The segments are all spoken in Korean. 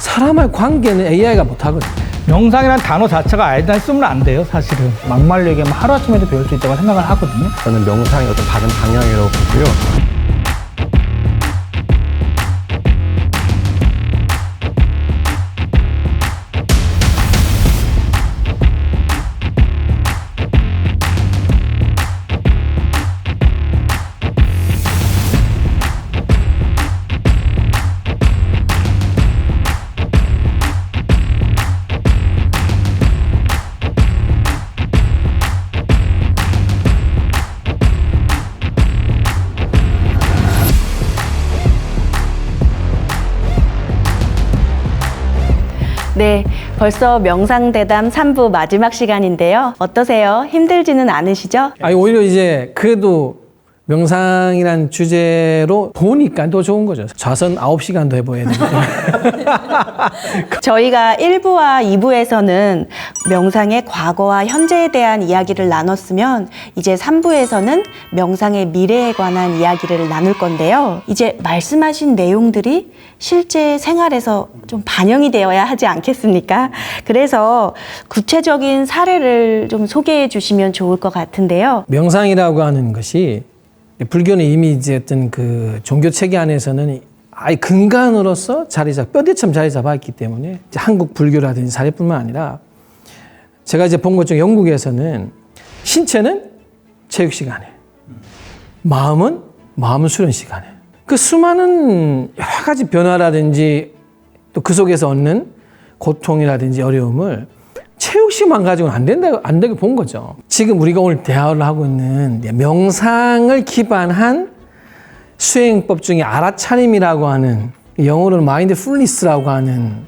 사람의 관계는 AI가 못하거든요. 명상이라는 단어 자체가 일단 쓰면 안 돼요, 사실은. 막말로 얘기하면 하루아침에도 배울 수 있다고 생각을 하거든요. 저는 명상이 어떤 다른 방향이라고 보고요. 네, 벌써 명상대담 3부 마지막 시간인데요. 어떠세요? 힘들지는 않으시죠? 아니, 오히려 이제 그래도 명상이란 주제로 보니까 더 좋은 거죠. 좌선 9시간도 해봐야 되는데. 저희가 1부와 2부에서는 명상의 과거와 현재에 대한 이야기를 나눴으면 이제 3부에서는 명상의 미래에 관한 이야기를 나눌 건데요. 이제 말씀하신 내용들이 실제 생활에서 좀 반영이 되어야 하지 않겠습니까? 그래서 구체적인 사례를 좀 소개해 주시면 좋을 것 같은데요. 명상이라고 하는 것이 불교는 이미 이제 어떤 그 종교 체계 안에서는 아예 근간으로서 뼈대처럼 자리 잡았기 때문에 이제 한국 불교라든지 사례뿐만 아니라 제가 이제 본 것 중 영국에서는 신체는 체육 시간에, 마음은 수련 시간에, 그 수많은 여러 가지 변화라든지 또 그 속에서 얻는 고통이라든지 어려움을 체육식만 가지고는 안 되게 본 거죠. 지금 우리가 오늘 대화를 하고 있는 명상을 기반한 수행법 중에 알아차림이라고 하는, 영어로는 마인드풀니스라고 하는,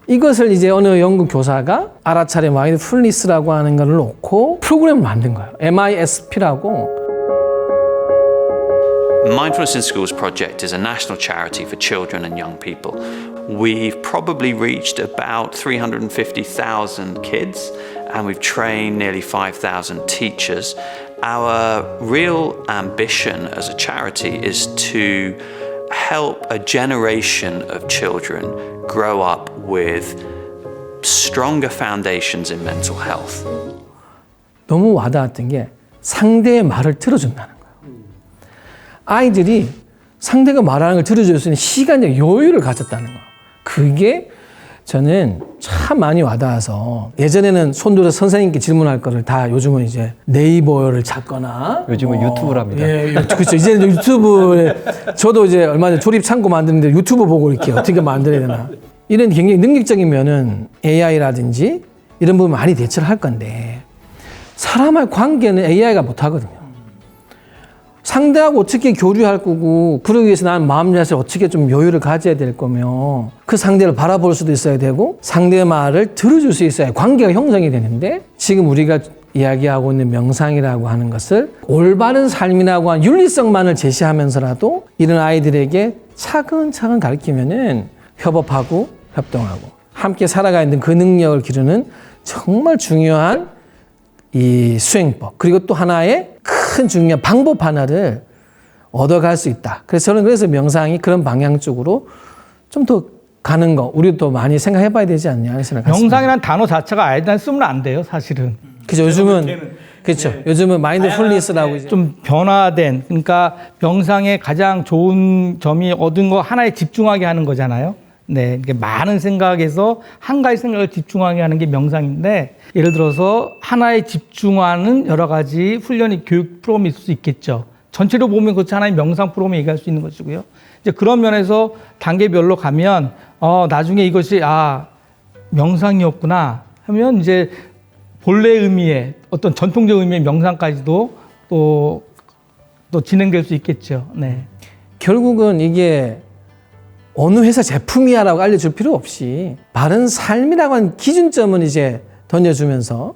이것을 이제 어느 영국 교사가 알아차림 마인드풀니스라고 하는 걸 놓고 프로그램을 만든 거예요. MISP라고. Mindfulness in Schools project is a national charity for children and young people. We've probably reached about 350,000 kids and we've trained nearly 5,000 teachers. Our real ambition as a charity is to help a generation of children grow up with stronger foundations in mental health. 너무 와닿았던 게 상대의 말을 들어준다는 거예요. 아이들이 상대가 말하는 걸 들어줄 수 있는 시간적 여유를 가졌다는 거예요. 그게 저는 참 많이 와닿아서, 예전에는 손들어 선생님께 질문할 거를 다 요즘은 이제 네이버를 찾거나, 요즘은 유튜브랍니다. 예, 그렇죠. 이제는 유튜브에, 저도 이제 얼마 전에 조립 창고 만드는데 유튜브 보고 이렇게 어떻게 만들어야 되나. 이런 굉장히 능력적인 면은 AI라든지 이런 부분 많이 대처를 할 건데, 사람의 관계는 AI가 못 하거든요. 상대하고 어떻게 교류할 거고, 그러기 위해서 나는 마음 자세를 어떻게 좀 여유를 가져야 될 거며, 그 상대를 바라볼 수도 있어야 되고, 상대의 말을 들어줄 수 있어야 관계가 형성이 되는데, 지금 우리가 이야기하고 있는 명상이라고 하는 것을 올바른 삶이라고 하는 윤리성만을 제시하면서라도 이런 아이들에게 차근차근 가르치면은 협업하고 협동하고 함께 살아가는 그 능력을 기르는 정말 중요한 이 수행법, 그리고 또 하나의 큰 중요한 방법 하나를 얻어갈 수 있다. 그래서 저는 명상이 그런 방향 쪽으로 좀 더 가는 거, 우리도 또 많이 생각해 봐야 되지 않냐 생각합니다. 명상이라는 단어 자체가 일단 쓰면 안 돼요, 사실은. 그죠. 그렇죠. 요즘은 마인드풀니스라고 이제 좀 변화된, 그러니까 명상의 가장 좋은 점이 얻은 거 하나에 집중하게 하는 거잖아요. 네, 이게 많은 생각에서 한 가지 생각을 집중하게 하는 게 명상인데, 예를 들어서 하나에 집중하는 여러 가지 훈련이 교육 프로그램이 있을 수 있겠죠. 전체로 보면 그렇지 하나의 명상 프로그램을 얘기할 수 있는 것이고요. 이제 그런 면에서 단계별로 가면 나중에 이것이 명상이었구나 하면 이제 본래 의미의 어떤 전통적 의미의 명상까지도 또 진행될 수 있겠죠. 네. 결국은 이게 어느 회사 제품이야라고 알려줄 필요 없이 바른 삶이라고 하는 기준점은 이제 던져주면서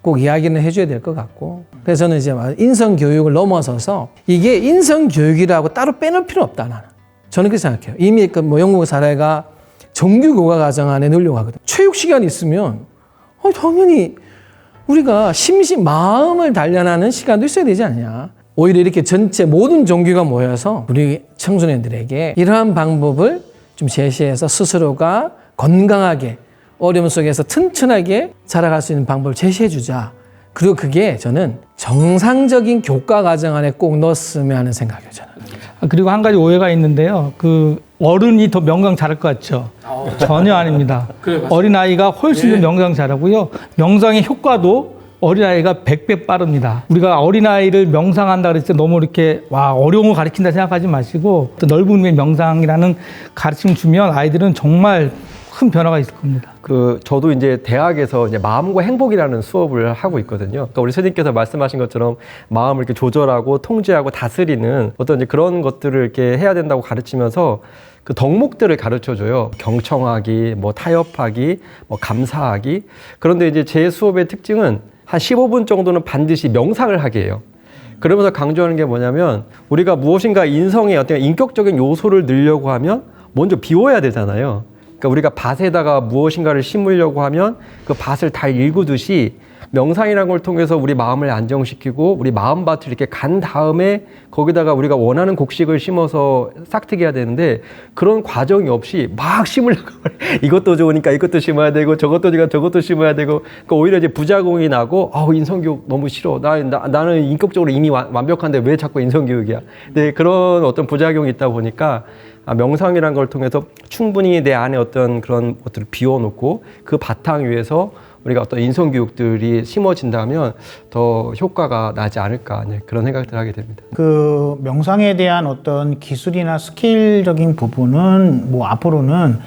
꼭 이야기는 해줘야 될 것 같고, 그래서 저는 이제 인성교육을 넘어서서 이게 인성교육이라고 따로 빼놓을 필요 없다, 나는. 저는 그렇게 생각해요. 이미 영국 사례가 정규 교과 과정 안에 넣으려고 하거든. 체육 시간이 있으면 당연히 우리가 마음을 단련하는 시간도 있어야 되지 않냐. 오히려 이렇게 전체 모든 종교가 모여서 우리 청소년들에게 이러한 방법을 좀 제시해서 스스로가 건강하게 어려움 속에서 튼튼하게 자라갈 수 있는 방법을 제시해 주자. 그리고 그게 저는 정상적인 교과 과정 안에 꼭 넣었으면 하는 생각이에요, 저는. 그리고 한 가지 오해가 있는데요. 그 어른이 더 명상 잘할 것 같죠? 전혀 아닙니다. 어린아이가 훨씬 더 명상 잘하고요. 명상의 효과도 어린아이가 100배 빠릅니다. 우리가 어린아이를 명상한다 그랬을 때 너무 이렇게 어려운 걸 가르친다 생각하지 마시고 또 넓은 의미의 명상이라는 가르침 주면 아이들은 정말 큰 변화가 있을 겁니다. 저도 이제 대학에서 이제 마음과 행복이라는 수업을 하고 있거든요. 그러니까 우리 선생님께서 말씀하신 것처럼 마음을 이렇게 조절하고 통제하고 다스리는 어떤 이제 그런 것들을 이렇게 해야 된다고 가르치면서 그 덕목들을 가르쳐 줘요. 경청하기, 뭐 타협하기, 뭐 감사하기. 그런데 이제 제 수업의 특징은 한 15분 정도는 반드시 명상을 하게 해요. 그러면서 강조하는 게 뭐냐면 우리가 무엇인가 인성의 어떤 인격적인 요소를 넣으려고 하면 먼저 비워야 되잖아요. 그러니까 우리가 밭에다가 무엇인가를 심으려고 하면 그 밭을 다 일구듯이 명상이라는 걸 통해서 우리 마음을 안정시키고 우리 마음밭을 이렇게 간 다음에 거기다가 우리가 원하는 곡식을 심어서 싹트게 해야 되는데 그런 과정이 없이 막 심으려고 이것도 좋으니까 이것도 심어야 되고 저것도 좋으니까 저것도 심어야 되고 그러니까 오히려 이제 부작용이 나고 인성교육 너무 싫어. 나는 인격적으로 이미 완벽한데 왜 자꾸 인성교육이야. 네, 그런 어떤 부작용이 있다 보니까 명상이라는 걸 통해서 충분히 내 안에 어떤 그런 것들을 비워놓고 그 바탕 위에서 우리가 어떤 인성교육들이 심어진다면 더 효과가 나지 않을까 그런 생각들을 하게 됩니다. 그 명상에 대한 어떤 기술이나 스킬적인 부분은 뭐 앞으로는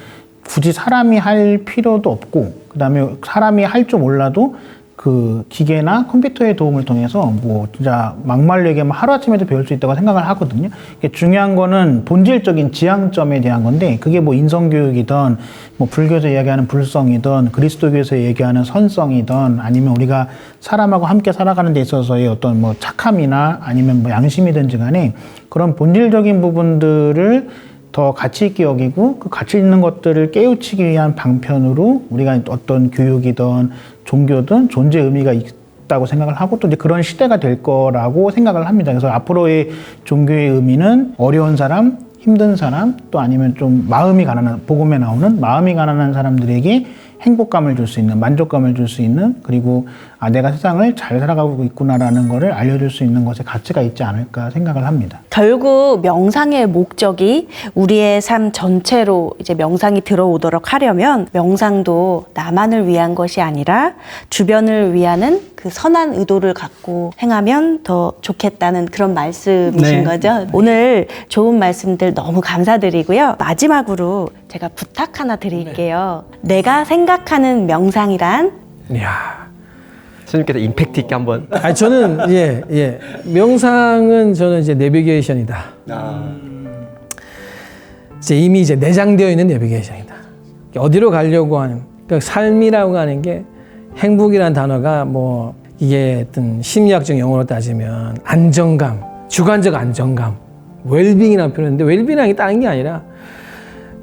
굳이 사람이 할 필요도 없고 그다음에 사람이 할 줄 몰라도 그 기계나 컴퓨터의 도움을 통해서 뭐 진짜 막말로 얘기하면 하루아침에도 배울 수 있다고 생각을 하거든요. 중요한 거는 본질적인 지향점에 대한 건데 그게 뭐 인성교육이든 뭐 불교에서 이야기하는 불성이든 그리스도교에서 얘기하는 선성이든 아니면 우리가 사람하고 함께 살아가는 데 있어서의 어떤 뭐 착함이나 아니면 뭐 양심이든지 간에 그런 본질적인 부분들을 더 가치 있게 여기고 그 가치 있는 것들을 깨우치기 위한 방편으로 우리가 어떤 교육이든 종교든 존재 의미가 있다고 생각을 하고 또 이제 그런 시대가 될 거라고 생각을 합니다. 그래서 앞으로의 종교의 의미는 어려운 사람, 힘든 사람 또 아니면 좀 마음이 가난한 복음에 나오는 마음이 가난한 사람들에게 행복감을 줄 수 있는 만족감을 줄 수 있는 그리고 내가 세상을 잘 살아가고 있구나라는 거를 알려줄 수 있는 것에 가치가 있지 않을까 생각을 합니다. 결국 명상의 목적이 우리의 삶 전체로 이제 명상이 들어오도록 하려면 명상도 나만을 위한 것이 아니라 주변을 위하는 그 선한 의도를 갖고 행하면 더 좋겠다는 그런 말씀이신 네. 거죠. 오늘 좋은 말씀들 너무 감사드리고요. 마지막으로 제가 부탁 하나 드릴게요. 내가 생각하는 명상이란? 이야. 선생님께서 임팩트 있게 한번. 저는 명상은 저는 이제 내비게이션이다. 이미 이제 내장되어 있는 내비게이션이다. 어디로 가려고 하는 그러니까 삶이라고 하는 게 행복이라는 단어가 뭐 이게 어떤 심리학적 용어로 따지면 안정감, 주관적 안정감, 웰빙이라는 표현인데 웰빙이 다른 게 아니라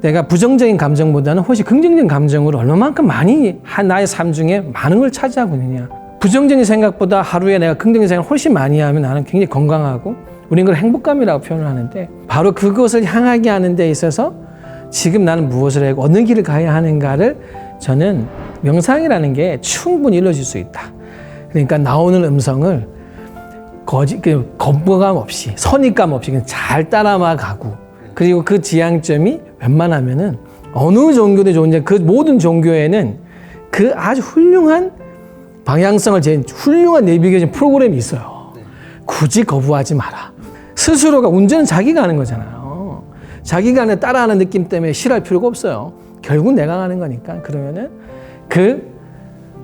내가 부정적인 감정보다는 훨씬 긍정적인 감정으로 얼마만큼 많이 나의 삶 중에 많은 걸 차지하고 있느냐. 부정적인 생각보다 하루에 내가 긍정적인 생각을 훨씬 많이 하면 나는 굉장히 건강하고 우리는 그걸 행복감이라고 표현을 하는데 바로 그것을 향하게 하는 데 있어서 지금 나는 무엇을 하고 어느 길을 가야 하는가를 저는 명상이라는 게 충분히 이루어질 수 있다. 그러니까 나오는 음성을 거부감 없이 선입감 없이 그냥 잘 따라만 가고 그리고 그 지향점이 웬만하면은 어느 종교도 좋은지 그 모든 종교에는 그 아주 훌륭한 방향성을 제 훌륭한 내비게이션 프로그램이 있어요. 굳이 거부하지 마라. 스스로가 운전은 자기가 하는 거잖아요. 자기가 따라하는 느낌 때문에 싫어할 필요가 없어요. 결국 내가 하는 거니까. 그러면은 그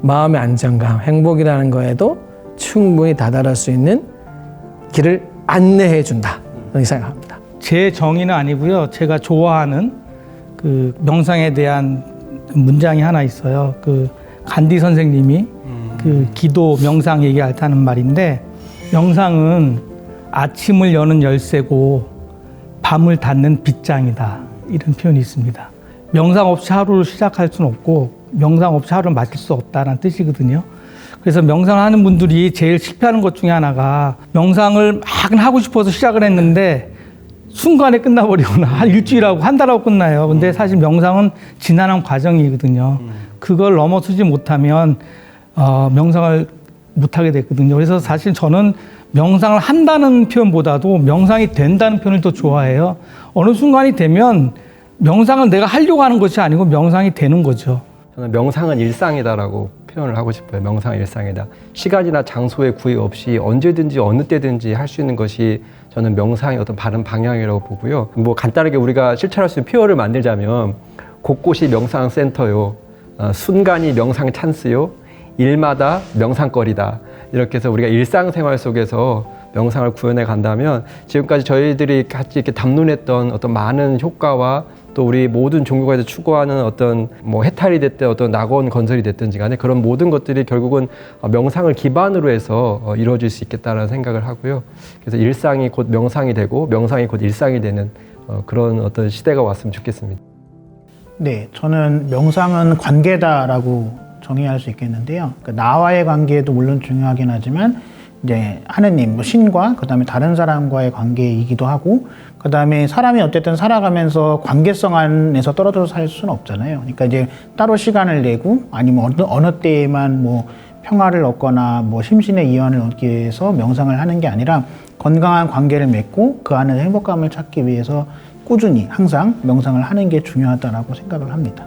마음의 안정감, 행복이라는 거에도 충분히 다다를 수 있는 길을 안내해 준다. 그렇게 생각합니다. 제 정의는 아니고요. 제가 좋아하는 그 명상에 대한 문장이 하나 있어요. 그 간디 선생님이 그 기도 명상 얘기할 때 하는 말인데 명상은 아침을 여는 열쇠고 밤을 닫는 빗장이다. 이런 표현이 있습니다. 명상 없이 하루를 시작할 수는 없고 명상 없이 하루를 마칠 수 없다는 뜻이거든요. 그래서 명상을 하는 분들이 제일 실패하는 것 중에 하나가 명상을 막 하고 싶어서 시작을 했는데 순간에 끝나버리거나 한 일주일하고 한 달하고 끝나요. 근데 사실 명상은 지난한 과정이거든요. 그걸 넘어서지 못하면 명상을 못하게 됐거든요. 그래서 사실 저는 명상을 한다는 표현보다도 명상이 된다는 표현을 더 좋아해요. 어느 순간이 되면 명상을 내가 하려고 하는 것이 아니고 명상이 되는 거죠. 저는 명상은 일상이다라고 표현을 하고 싶어요. 명상은 일상이다. 시간이나 장소의 구애 없이 언제든지 어느 때든지 할 수 있는 것이 저는 명상의 어떤 바른 방향이라고 보고요. 뭐 간단하게 우리가 실천할 수 있는 표현을 만들자면 곳곳이 명상 센터요. 순간이 명상 찬스요. 일마다 명상거리다. 이렇게 해서 우리가 일상생활 속에서 명상을 구현해 간다면 지금까지 저희들이 같이 이렇게 담론했던 어떤 많은 효과와 또 우리 모든 종교가에서 추구하는 어떤 뭐 해탈이 됐든 어떤 낙원 건설이 됐든지 간에 그런 모든 것들이 결국은 명상을 기반으로 해서 이루어질 수 있겠다는 생각을 하고요. 그래서 일상이 곧 명상이 되고 명상이 곧 일상이 되는 그런 어떤 시대가 왔으면 좋겠습니다. 네, 저는 명상은 관계다라고 정의할 수 있겠는데요. 그러니까 나와의 관계도 물론 중요하긴 하지만 이제 하느님, 뭐 신과 그다음에 다른 사람과의 관계이기도 하고 그다음에 사람이 어쨌든 살아가면서 관계성 안에서 떨어져서 살 수는 없잖아요. 그러니까 이제 따로 시간을 내고 아니면 어느 때에만 뭐 평화를 얻거나 뭐 심신의 이완을 얻기 위해서 명상을 하는 게 아니라 건강한 관계를 맺고 그 안에서 행복감을 찾기 위해서 꾸준히 항상 명상을 하는 게 중요하다라고 생각을 합니다.